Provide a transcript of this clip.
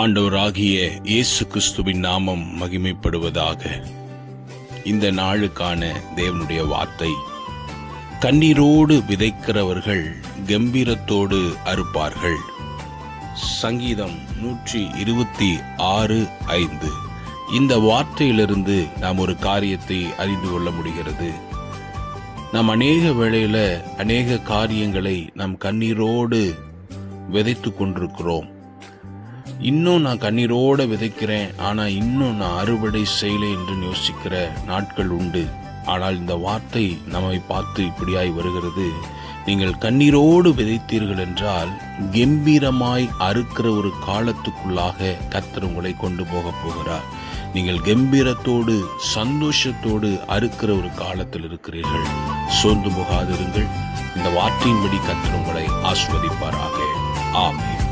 ஆண்டவராகிய இயேசு கிறிஸ்துவின் நாமம் மகிமைப்படுவதாக. இந்த நாளுக்கான தேவனுடைய வார்த்தை, கண்ணீரோடு விதைக்கிறவர்கள் கம்பீரத்தோடு அறுப்பார்கள். சங்கீதம் 126:5. இந்த வார்த்தையிலிருந்து நாம் ஒரு காரியத்தை அறிந்து கொள்ள முடிகிறது. நாம் அநேக வேளையில அநேக காரியங்களை நாம் கண்ணீரோடு விதைத்து கொண்டிருக்கிறோம். இன்னும் நான் கண்ணீரோட விதைக்கிறேன், ஆனா இன்னும் நான் அறுவடை செய்யலை என்று யோசிக்கிற நாட்கள் உண்டு. ஆனால் இந்த வார்த்தை நம்மை பார்த்து இப்படியாய் வருகிறது. நீங்கள் கண்ணீரோடு விதைத்தீர்கள் என்றால் கம்பீரமாய் அறுக்கிற ஒரு காலத்துக்குள்ளாக கர்த்தர் உங்களை கொண்டு போக போகிறார். நீங்கள் கம்பீரத்தோடு சந்தோஷத்தோடு அறுக்கிற ஒரு காலத்தில் இருக்கிறீர்கள். சோர்ந்து போகாதிருங்கள். இந்த வார்த்தையின்படி கர்த்தர் உங்களை ஆசீர்வதிப்பாராக. ஆமென்.